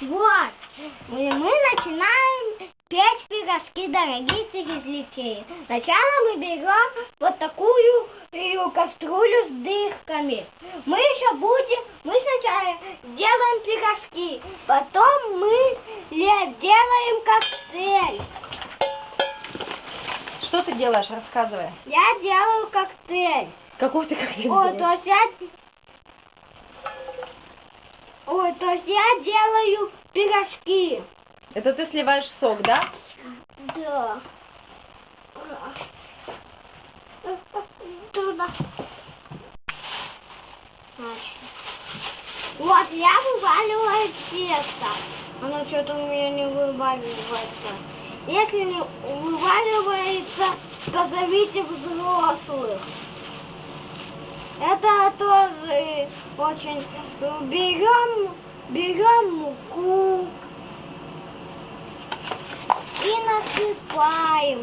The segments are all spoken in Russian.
Вот, и мы начинаем печь пирожки, дорогие телезрители. Сначала мы берем вот такую кастрюлю с дырками. Мы сначала делаем пирожки, потом мы делаем коктейль. Что ты делаешь? Рассказывай. Я делаю коктейль. Какой ты коктейль То есть я делаю пирожки. Это ты сливаешь сок, да? Да. Туда. Вот, я вываливаю тесто. Оно что-то у меня не вываливается. Если не вываливается, то зовите взрослых. Это тоже очень... Берем муку и насыпаем.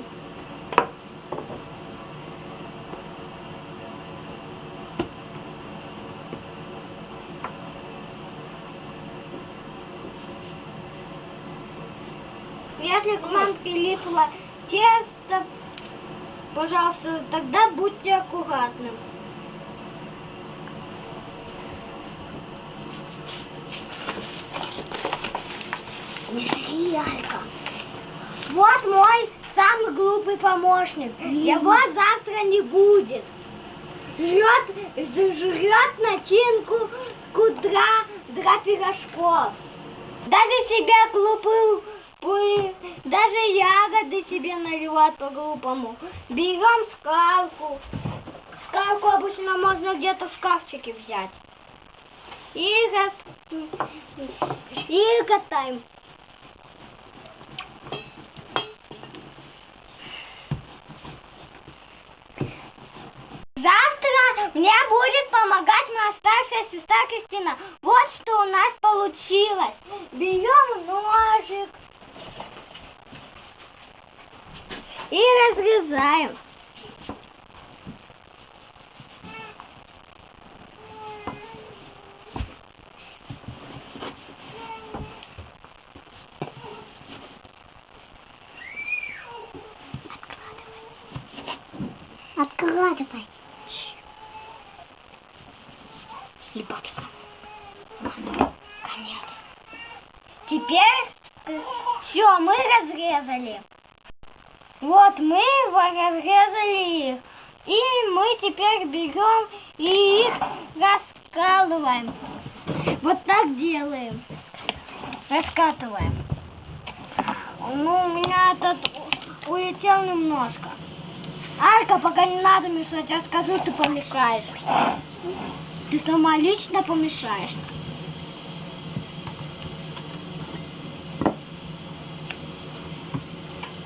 Если к вам прилипло тесто, пожалуйста, тогда будьте аккуратным. Вот мой самый глупый помощник. Его завтра не будет. Жрет начинку для пирожков. Даже себе даже ягоды себе наливать по-глупому. Берем скалку. Скалку обычно можно где-то в шкафчике взять. И катаем. Завтра мне будет помогать моя старшая сестра Кристина. Вот что у нас получилось. Берем ножик и разрезаем. Откладывай. Съебаться. Конец. Теперь все, мы разрезали. Вот мы разрезали их. И мы теперь берем и их раскалываем. Вот так делаем. Раскатываем. Ну, у меня этот улетел немножко. Алька, пока не надо мешать, я скажу, ты помешаешь. Ты сама лично помешаешь.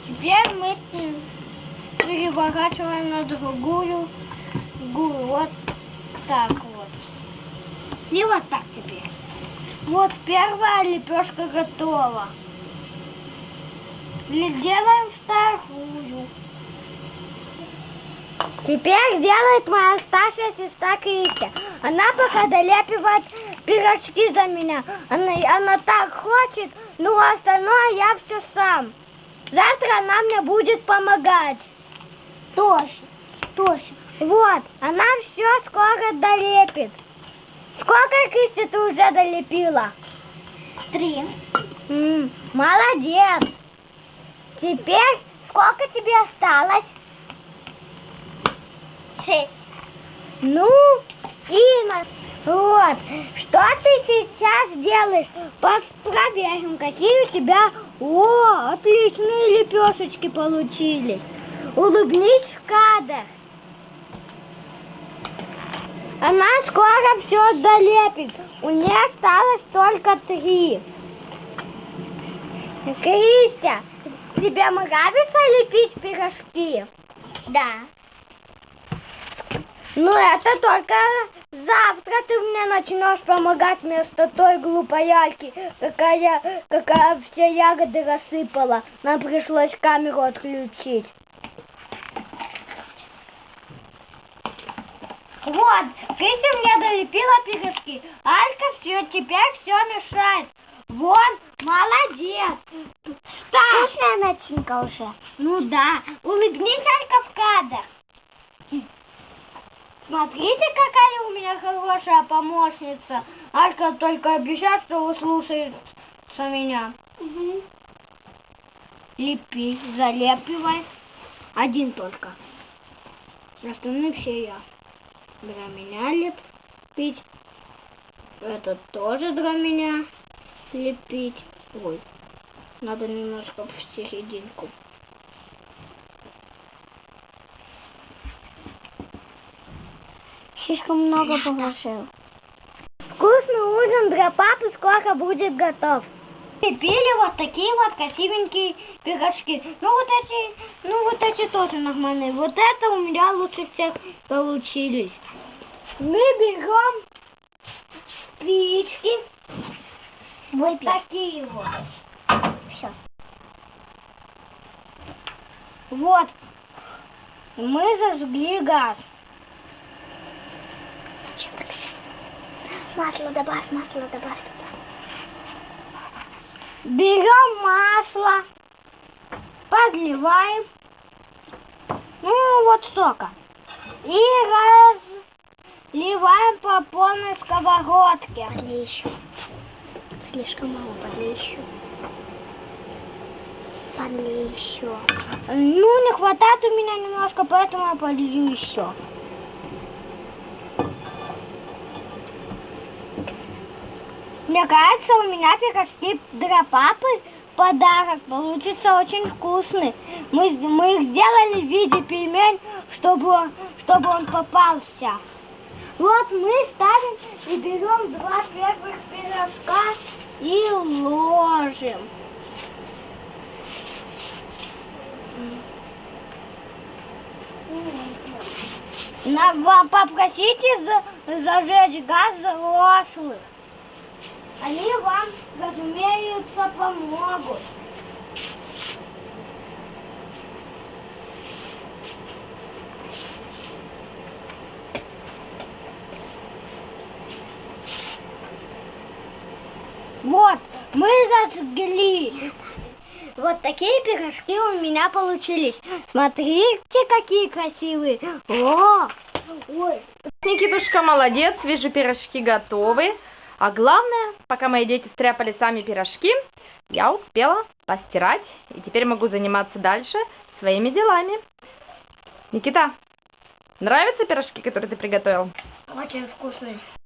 Теперь мы переворачиваем на другую. Вот так вот. И вот так теперь. Вот первая лепешка готова. И делаем вторую. Теперь делает моя старшая сестра Кристи. Она пока долепивает пирожки за меня. Она так хочет, но остальное я все сам. Завтра она мне будет помогать. Тоже. Вот, она все скоро долепит. Сколько, Кристи, ты уже долепила? 3. Молодец. Теперь сколько тебе осталось? 6. Ну, Инна, вот, что ты сейчас делаешь? Проверим, какие у тебя... О, отличные лепешечки получились. Улыбнись в кадр. Она скоро все долепит. У нее осталось только 3. Кристя, тебе нравится лепить пирожки? Да. Ну это только завтра ты мне начнешь помогать вместо той глупой Альки, какая все ягоды рассыпала. Нам пришлось камеру отключить. Вот, Кристи мне долепила пирожки. Алька теперь все мешает. Вон, доченька уже. Ну да, улыбнись, Алька, в кадр. Смотрите, какая у меня хорошая помощница. Алька только обещает, что услышится меня. Угу. Лепи, залепивай. Один только. Остальные все я. Для меня лепить. Это тоже для меня лепить. Ой, надо немножко в серединку. Слишком много положил. Вкусный ужин для папы скоро будет готов. Лепили вот такие вот красивенькие пирожки. Ну вот эти тоже нормальные. Вот это у меня лучше всех получились. Мы берем спички. Вот такие вот. Все. Вот. Мы зажгли газ. Масло добавь туда. Берем масло, подливаем, ну вот столько, и разливаем по полной сковородке. Подли еще. Слишком мало, подли еще. Подли еще. Ну, не хватает у меня немножко, поэтому я полью еще. Мне кажется, у меня пирожки для папы в подарок получится очень вкусный. Мы их сделали в виде пельмень, чтобы он попался. Вот мы ставим и берем 2 первых пирожка и ложим. Попросите зажечь газ взрослых. Они вам, разумеется, помогут. Вот, мы зажгли. Вот такие пирожки у меня получились. Смотрите, какие красивые. О! Ой. Никитушка молодец, вижу, пирожки готовы. А главное, пока мои дети стряпали сами пирожки, я успела постирать. И теперь могу заниматься дальше своими делами. Никита, нравятся пирожки, которые ты приготовил? Очень вкусные.